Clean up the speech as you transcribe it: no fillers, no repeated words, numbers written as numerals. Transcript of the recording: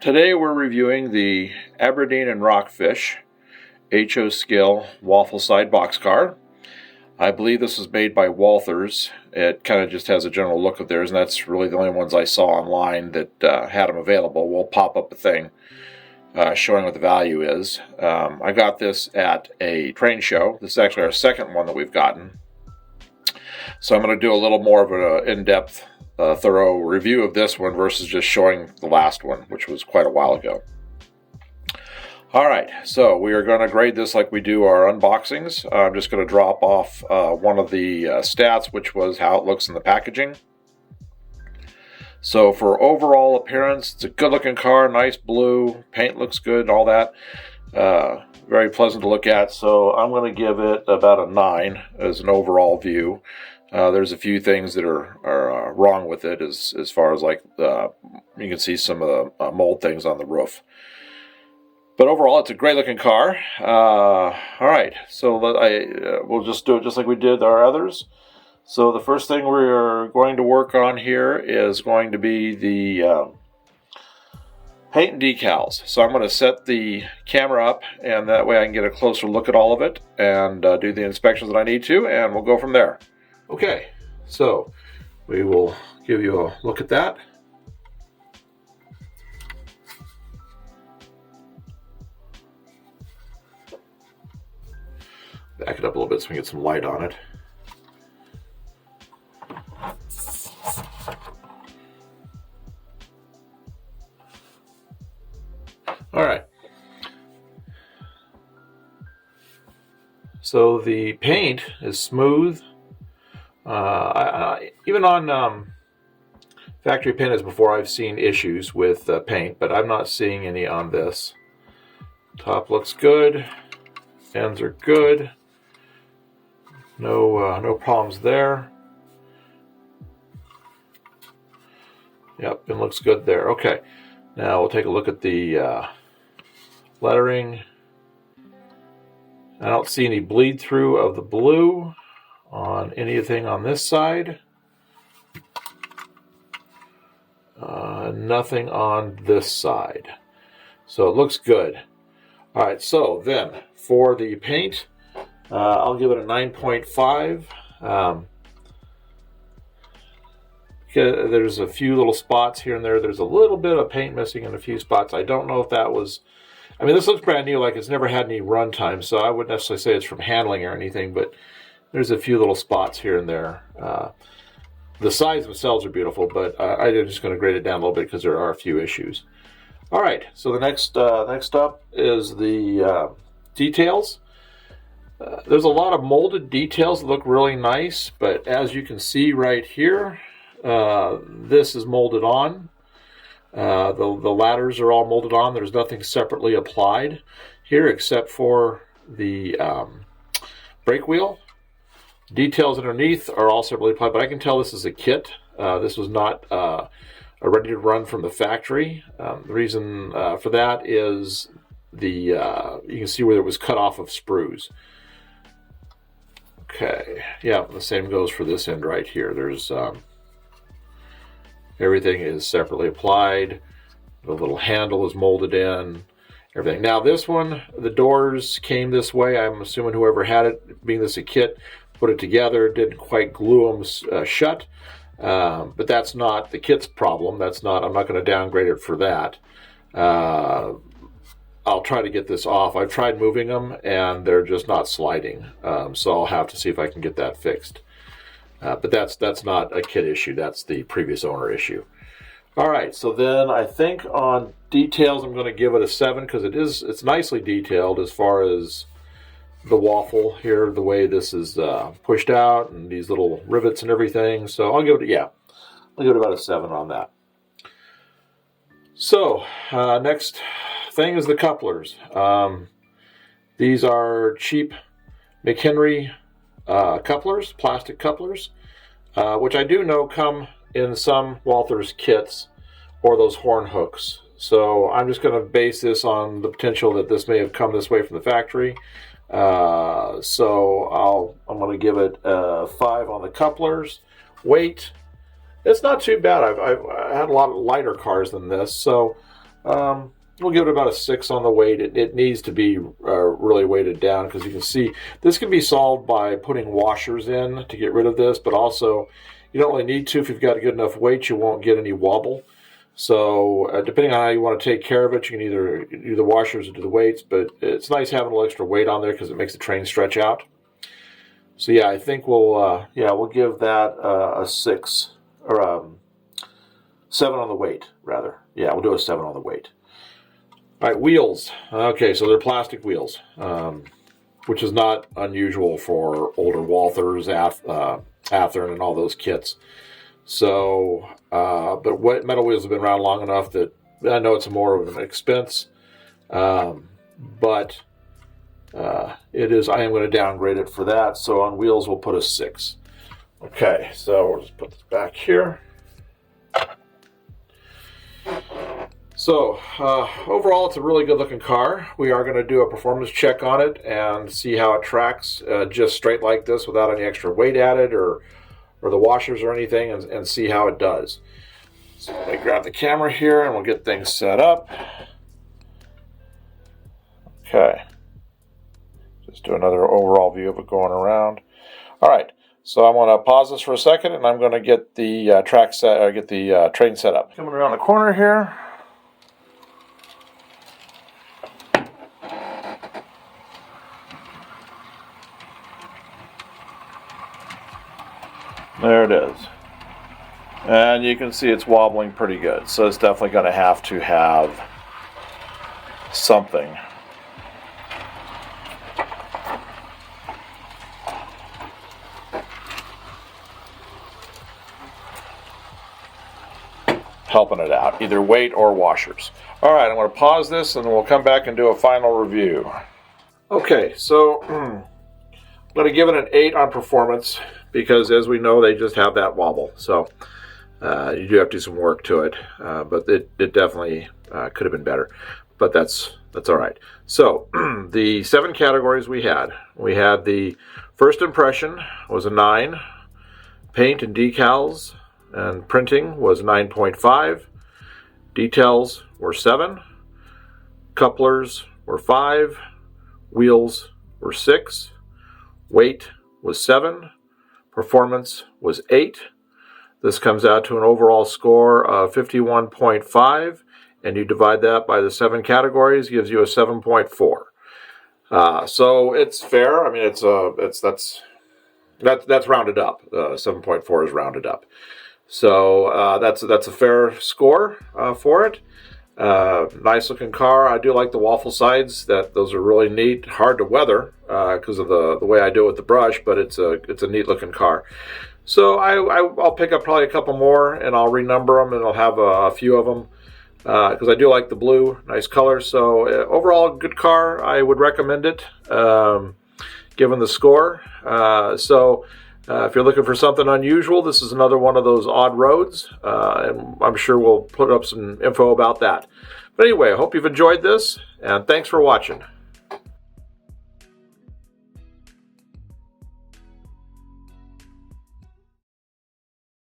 Today we're reviewing the Aberdeen Rockfish HO scale waffle-side boxcar. I believe this was made by Walthers. It kind of just has a general look of theirs, and that's really the only ones I saw online that had them available. We'll pop up a thing showing what the value is. I got this at a train show. This is actually our second one that we've gotten. So I'm going to do a little more of an in-depth thorough review of this one versus just showing the last one, which was quite a while ago. Alright, so we are going to grade this like we do our unboxings. I'm just going to drop off one of the stats, which was how it looks in the packaging. So for overall appearance, it's a good looking car, nice blue, paint looks good, all that. Very pleasant to look at, so I'm going to give it about a 9 as an overall view. There's a few things that are wrong with it as far as like you can see some of the mold things on the roof. But overall, it's a great looking car. All right, so we'll just do it just like we did our others. So the first thing we're going to work on here is going to be the paint and decals. So I'm going to set the camera up, and that way I can get a closer look at all of it and do the inspections that I need to, and we'll go from there. Okay, so we will give you a look at that. Back it up a little bit so we can get some light on it. All right. So the paint is smooth. Even on factory paint as before, I've seen issues with paint, but I'm not seeing any on this. Top looks good. Ends are good. No problems there. Yep, it looks good there. Okay, now we'll take a look at the lettering. I don't see any bleed through of the blue on anything on this side. Nothing on this side. So it looks good. All right, so then for the paint, I'll give it a 9.5. There's a few little spots here and there. There's a little bit of paint missing in a few spots. I don't know if that was... I mean, this looks brand new, like it's never had any run time, so I wouldn't necessarily say it's from handling or anything, but there's a few little spots here and there. The sides themselves are beautiful, but I'm just going to grade it down a little bit because there are a few issues. All right, so the next up is the details. There's a lot of molded details that look really nice, but as you can see right here, this is molded on. The ladders are all molded on. There's nothing separately applied here except for the brake wheel. Details underneath are all separately applied, but I can tell this is a kit. This was not a ready to run from the factory. The reason for that is you can see where it was cut off of sprues. Okay, yeah, the same goes for this end right here. There's everything is separately applied. The little handle is molded in. Everything. Now this one, the doors came this way. I'm assuming whoever had it, being this a kit, put it together, didn't quite glue them shut. But that's not the kit's problem. That's not. I'm not going to downgrade it for that. I'll try to get this off. I've tried moving them and they're just not sliding. So I'll have to see if I can get that fixed. But that's not a kit issue. That's the previous owner issue. All right. So then I think on details, I'm going to give it a 7 because it's nicely detailed as far as the waffle here, the way this is pushed out and these little rivets and everything. So I'll give it about a 7 on that. So next thing is the couplers. These are cheap McHenry couplers, plastic couplers, which I do know come in some Walthers kits or those horn hooks. So I'm just going to base this on the potential that this may have come this way from the factory. So I'm going to give it a 5 on the couplers. Weight, it's not too bad. I've had a lot of lighter cars than this, so We'll give it about a 6 on the weight. It needs to be really weighted down, because you can see this can be solved by putting washers in to get rid of this, but also you don't really need to. If you've got a good enough weight, you won't get any wobble. So depending on how you want to take care of it, you can either do the washers or do the weights, but it's nice having a little extra weight on there because it makes the train stretch out. So yeah, I think we'll give that a 6, or 7 on the weight, rather. Yeah, we'll do a 7 on the weight. All right, wheels. Okay, so they're plastic wheels, which is not unusual for older Walthers, Athearn, and all those kits. So, but what metal wheels have been around long enough that I know it's more of an expense, but it is. I am going to downgrade it for that. So on wheels, we'll put a 6. Okay, so we'll just put this back here. So, overall, it's a really good-looking car. We are going to do a performance check on it and see how it tracks just straight like this without any extra weight added or the washers or anything, and see how it does. So let me grab the camera here and we'll get things set up. Okay. Just do another overall view of it going around. All right. So I'm going to pause this for a second, and I'm going to get the train set up. Coming around the corner here. There it is. And you can see it's wobbling pretty good. So it's definitely going to have something. Helping it out, either weight or washers. All right, I'm going to pause this and we'll come back and do a final review. Okay, so I'm going to give it an 8 on performance, because as we know, they just have that wobble. So you do have to do some work to it, but it definitely could have been better. But that's all right. So the 7 categories we had the first impression was a 9, paint and decals and printing was 9.5, details were 7, couplers were 5, wheels were 6, weight was 7, performance was 8. This comes out to an overall score of 51.5, and you divide that by the 7 categories, gives you a 7.4. So it's fair. I mean, that's rounded up. 7.4 is rounded up. So that's a fair score for it. Nice looking car. I do like the waffle sides. Those are really neat. Hard to weather because of the way I do it with the brush, but it's a neat looking car. So I'll pick up probably a couple more, and I'll renumber them, and I'll have a few of them because I do like the blue, nice color. So overall, good car. I would recommend it given the score. If you're looking for something unusual, this is another one of those odd roads, and I'm sure we'll put up some info about that. But anyway, I hope you've enjoyed this, and thanks for watching.